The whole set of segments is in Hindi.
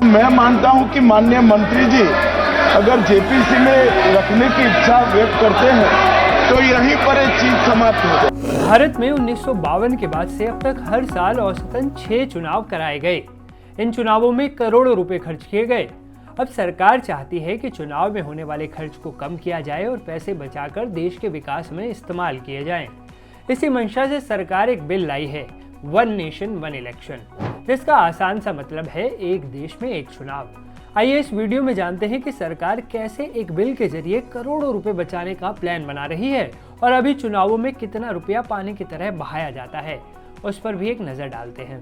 मैं मानता हूं कि माननीय मंत्री जी अगर जेपीसी में रखने की इच्छा व्यक्त करते हैं तो यहीं पर एक चीज समाप्त हो जाए। भारत में 1952 के बाद से अब तक हर साल औसतन 6 चुनाव कराए गए। इन चुनावों में करोड़ों रुपए खर्च किए गए। अब सरकार चाहती है कि चुनाव में होने वाले खर्च को कम किया जाए और पैसे बचाकर देश के विकास में इस्तेमाल किए जाएं। इसी मंशा से सरकार एक बिल लाई है, वन नेशन वन इलेक्शन, जिसका आसान सा मतलब है एक देश में एक चुनाव। आइए इस वीडियो में जानते हैं कि सरकार कैसे एक बिल के जरिए करोड़ों रुपए बचाने का प्लान बना रही है और अभी चुनावों में कितना रुपया पानी की तरह बहाया जाता है, उस पर भी एक नजर डालते हैं।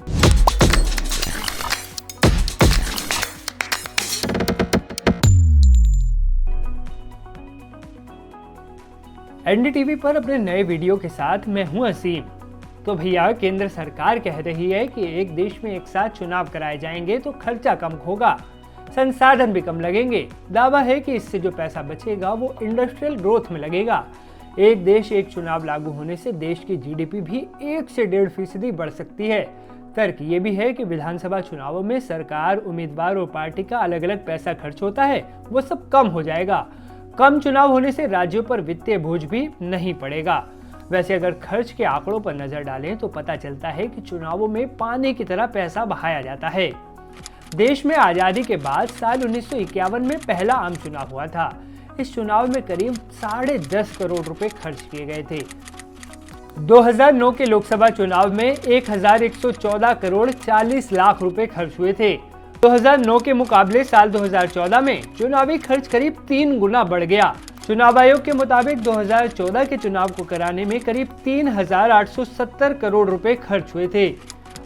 एनडीटीवी पर अपने नए वीडियो के साथ मैं हूं असीम। तो भैया, केंद्र सरकार कह रही है कि एक देश में एक साथ चुनाव कराए जाएंगे तो खर्चा कम होगा, संसाधन भी कम लगेंगे। दावा है कि इससे जो पैसा बचेगा वो इंडस्ट्रियल ग्रोथ में लगेगा। एक देश एक चुनाव लागू होने से देश की जीडीपी भी 1 से 1.5% बढ़ सकती है। तर्क ये भी है कि विधानसभा चुनावों में सरकार, उम्मीदवार और पार्टी का अलग अलग पैसा खर्च होता है, वो सब कम हो जाएगा। कम चुनाव होने से राज्यों पर वित्तीय बोझ भी नहीं पड़ेगा। वैसे अगर खर्च के आंकड़ों पर नजर डालें तो पता चलता है कि चुनावों में पानी की तरह पैसा बहाया जाता है। देश में आजादी के बाद साल 1951 में पहला आम चुनाव हुआ था। इस चुनाव में करीब 10.5 करोड़ रुपए खर्च किए गए थे। 2009 के लोकसभा चुनाव में 1114 करोड़ 40 लाख रुपए खर्च हुए थे। 2009 के मुकाबले साल 2014 में चुनावी खर्च करीब 3 गुना बढ़ गया। चुनाव आयोग के मुताबिक 2014 के चुनाव को कराने में करीब 3,870 करोड़ रुपए खर्च हुए थे।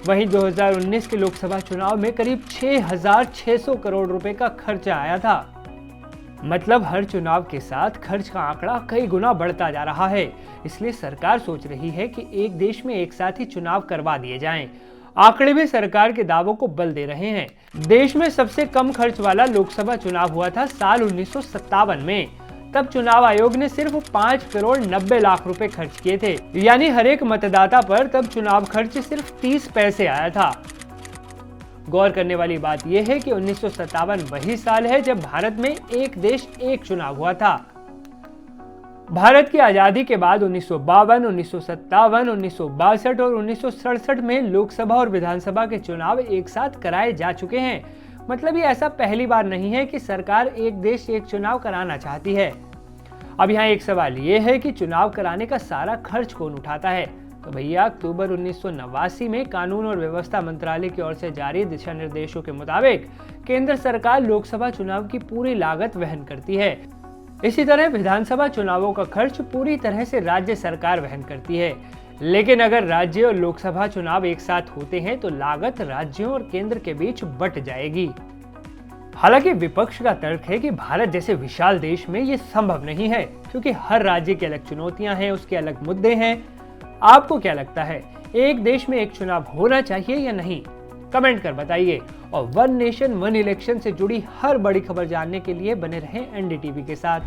वहीं 2019 के लोकसभा चुनाव में करीब 6,600 करोड़ रुपए का खर्चा आया था। मतलब हर चुनाव के साथ खर्च का आंकड़ा कई गुना बढ़ता जा रहा है। इसलिए सरकार सोच रही है कि एक देश में एक साथ ही चुनाव करवा दिए जाएं। आंकड़े भी सरकार के दावों को बल दे रहे हैं। देश में सबसे कम खर्च वाला लोकसभा चुनाव हुआ था साल 1957 में। तब चुनाव आयोग ने सिर्फ 5 करोड़ 90 लाख रुपए खर्च किए थे, यानी हर एक मतदाता पर तब चुनाव खर्च सिर्फ 30 पैसे आया था। गौर करने वाली बात यह है कि 1957 वही साल है जब भारत में एक देश एक चुनाव हुआ था। भारत की आजादी के बाद 1952, 1957, 1962 और 1967 में लोकसभा और विधानसभा के चुनाव एक साथ कराए जा चुके हैं। मतलब ये ऐसा पहली बार नहीं है कि सरकार एक देश एक चुनाव कराना चाहती है। अब यहाँ एक सवाल ये है कि चुनाव कराने का सारा खर्च कौन उठाता है? तो भैया, अक्टूबर 1989 में कानून और व्यवस्था मंत्रालय की ओर से जारी दिशा निर्देशों के मुताबिक केंद्र सरकार लोकसभा चुनाव की पूरी लागत वहन करती है। इसी तरह विधानसभा चुनावों का खर्च पूरी तरह से राज्य सरकार वहन करती है। लेकिन अगर राज्य और लोकसभा चुनाव एक साथ होते हैं तो लागत राज्यों और केंद्र के बीच बंट जाएगी। हालांकि विपक्ष का तर्क है कि भारत जैसे विशाल देश में ये संभव नहीं है, क्योंकि हर राज्य की अलग चुनौतियां हैं, उसके अलग मुद्दे हैं। आपको क्या लगता है, एक देश में एक चुनाव होना चाहिए या नहीं? कमेंट कर बताइए। और वन नेशन वन इलेक्शन से जुड़ी हर बड़ी खबर जानने के लिए बने रहें एनडीटीवी के साथ।